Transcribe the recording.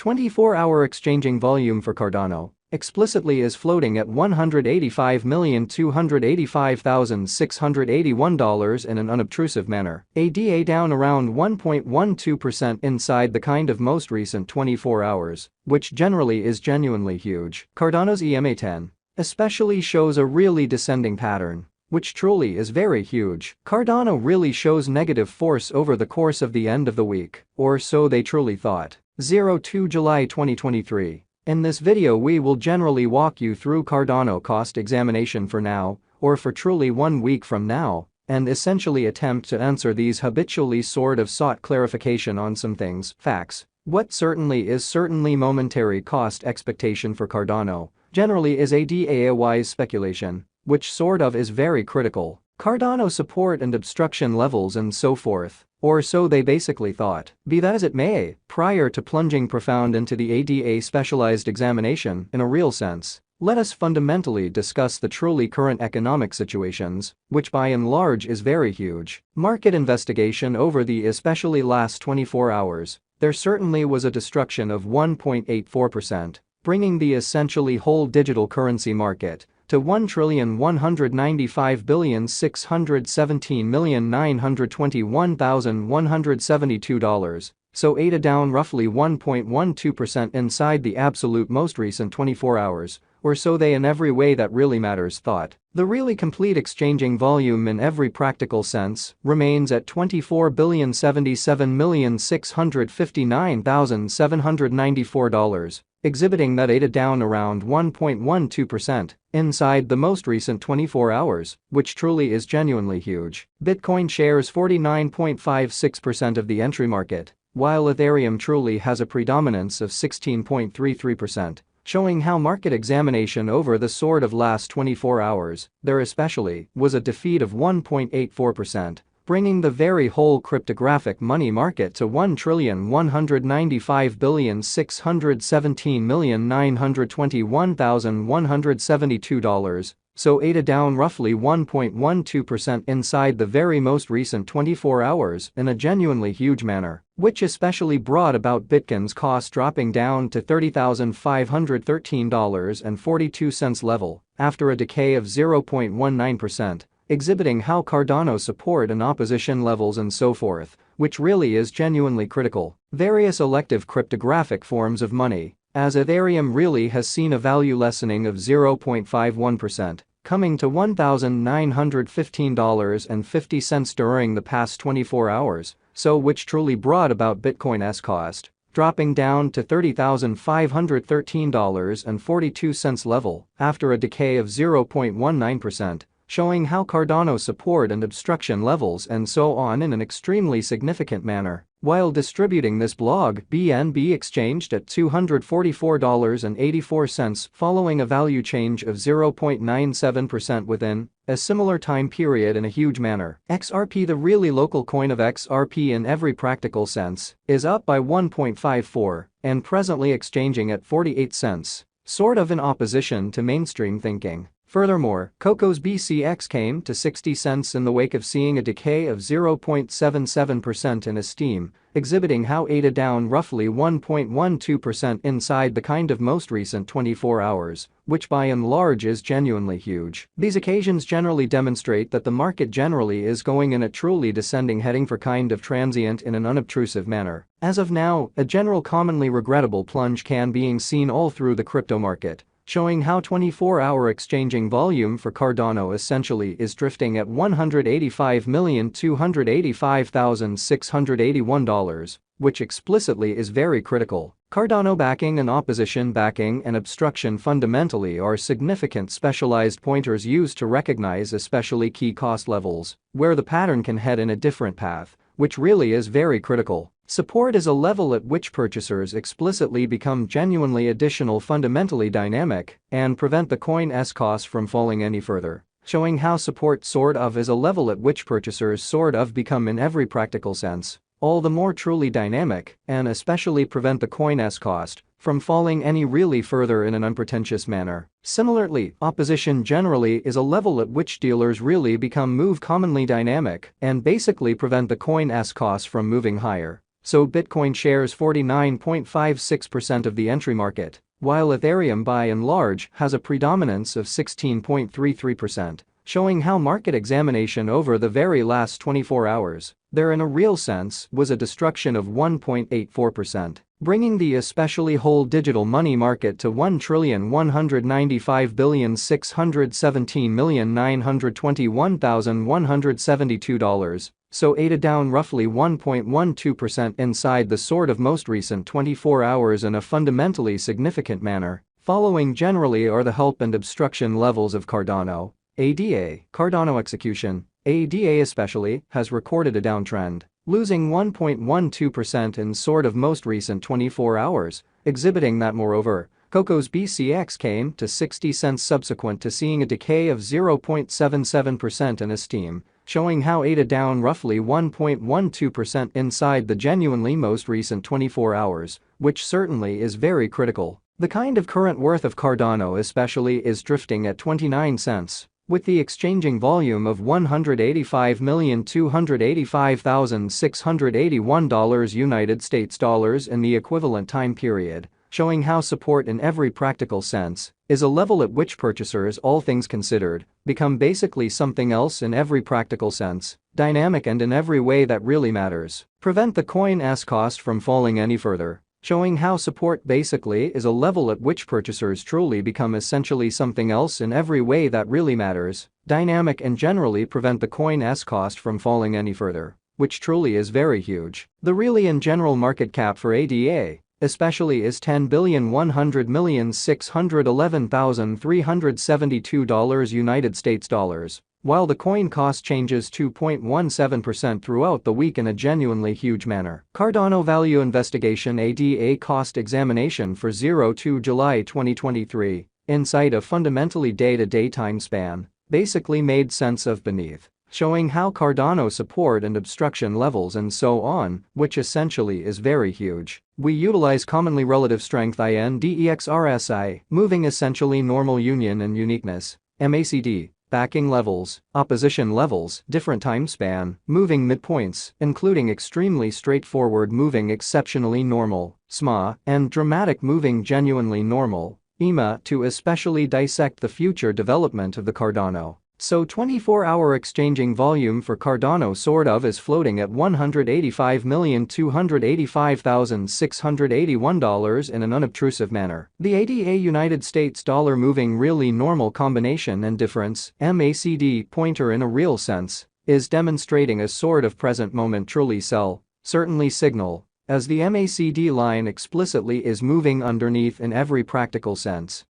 24-hour exchanging volume for Cardano explicitly is floating at $185,285,681 in an unobtrusive manner, ADA down around 1.12% inside the kind of most recent 24 hours, which generally is genuinely huge. Cardano's EMA10 especially shows a really descending pattern, which truly is very huge. Cardano really shows negative force over the course of the end of the week, or so they truly thought. 02 July 2023. In this video we will generally walk you through Cardano cost examination for now, or for truly 1 week from now, and essentially attempt to answer these habitually sort of sought clarification on some things, facts. What certainly is certainly momentary cost expectation for Cardano, generally is a wise speculation, which sort of is very critical. Cardano support and obstruction levels and so forth, or so they basically thought. Be that as it may, prior to plunging profound into the ADA specialized examination in a real sense, let us fundamentally discuss the truly current economic situations, which by and large is very huge. Market investigation over the especially last 24 hours, there certainly was a destruction of 1.84%, bringing the essentially whole digital currency market to $1,195,617,921,172, so ADA down roughly 1.12% inside the absolute most recent 24 hours, or so they in every way that really matters thought. The really complete exchanging volume in every practical sense remains at $24,077,659,794, exhibiting that ADA down around 1.12% inside the most recent 24 hours, which truly is genuinely huge. Bitcoin shares 49.56% of the entry market, while Ethereum truly has a predominance of 16.33%. Showing how market examination over the sort of last 24 hours, there especially, was a defeat of 1.84%, bringing the very whole cryptographic money market to $1,195,617,921,172, so ADA down roughly 1.12% inside the very most recent 24 hours in a genuinely huge manner, which especially brought about Bitcoin's cost dropping down to $30,513.42 level after a decay of 0.19%, exhibiting how Cardano support and opposition levels and so forth, which really is genuinely critical. Various elective cryptographic forms of money, as Ethereum really has seen a value lessening of 0.51%, coming to $1,915.50 during the past 24 hours, so which truly brought about Bitcoin's cost dropping down to $30,513.42 level after a decay of 0.19%, showing how Cardano support and obstruction levels and so on in an extremely significant manner. While distributing this blog, BNB exchanged at $244.84 following a value change of 0.97% within a similar time period in a huge manner. XRP, the really local coin of XRP in every practical sense, is up by 1.54 and presently exchanging at 48 cents, sort of in opposition to mainstream thinking. Furthermore, Coco's BCX came to 60 cents in the wake of seeing a decay of 0.77% in esteem, exhibiting how ADA down roughly 1.12% inside the kind of most recent 24 hours, which by and large is genuinely huge. These occasions generally demonstrate that the market generally is going in a truly descending heading for kind of transient in an unobtrusive manner. As of now, a general commonly regrettable plunge can being seen all through the crypto market, showing how 24-hour exchanging volume for Cardano essentially is drifting at $185,285,681, which explicitly is very critical. Cardano backing and opposition backing and obstruction fundamentally are significant specialized pointers used to recognize especially key cost levels, where the pattern can head in a different path, which really is very critical. Support is a level at which purchasers explicitly become genuinely additional fundamentally dynamic and prevent the coin's cost from falling any further, showing how support sort of is a level at which purchasers sort of become in every practical sense all the more truly dynamic and especially prevent the coin's cost from falling any really further in an unpretentious manner. Similarly, opposition generally is a level at which dealers really become commonly dynamic and basically prevent the coin's cost from moving higher, so Bitcoin shares 49.56% of the entry market, while Ethereum by and large has a predominance of 16.33%, showing how market examination over the very last 24 hours, there in a real sense was a destruction of 1.84%, bringing the especially whole digital money market to $1,195,617,921,172, so ADA down roughly 1.12% inside the sort of most recent 24 hours in a fundamentally significant manner. Following generally are the help and obstruction levels of Cardano. ADA, Cardano execution, ADA especially, has recorded a downtrend, losing 1.12% in sort of most recent 24 hours, exhibiting that moreover, Coco's BCX came to 60 cents subsequent to seeing a decay of 0.77% in esteem, showing how ADA down roughly 1.12% inside the genuinely most recent 24 hours, which certainly is very critical. The kind of current worth of Cardano especially is drifting at 29 cents. With the exchanging volume of $185,285,681 United States dollars in the equivalent time period, showing how support in every practical sense is a level at which purchasers, all things considered, become basically something else in every practical sense, dynamic and in every way that really matters. Prevent the coin's cost from falling any further, showing how support basically is a level at which purchasers truly become essentially something else in every way that really matters, dynamic and generally prevent the coin's cost from falling any further, which truly is very huge. The really in general market cap for ADA, especially is $10,100,611,372 United States dollars, while the coin cost changes 2.17% throughout the week in a genuinely huge manner. Cardano Value Investigation ADA Cost Examination for 02 July 2023, inside a fundamentally day-to-day time span, basically made sense of beneath, showing how Cardano support and obstruction levels and so on, which essentially is very huge. We utilize commonly relative strength INDEX RSI, moving essentially normal union and uniqueness, MACD, backing levels, opposition levels, different time span, moving midpoints, including extremely straightforward moving exceptionally normal, SMA, and dramatic moving genuinely normal, EMA, to especially dissect the future development of the Cardano. So 24-hour exchanging volume for Cardano sort of is floating at $185,285,681 in an unobtrusive manner. The ADA United States dollar moving really normal combination and difference, MACD pointer in a real sense, is demonstrating a sort of present moment truly sell, certainly signal, as the MACD line explicitly is moving underneath in every practical sense.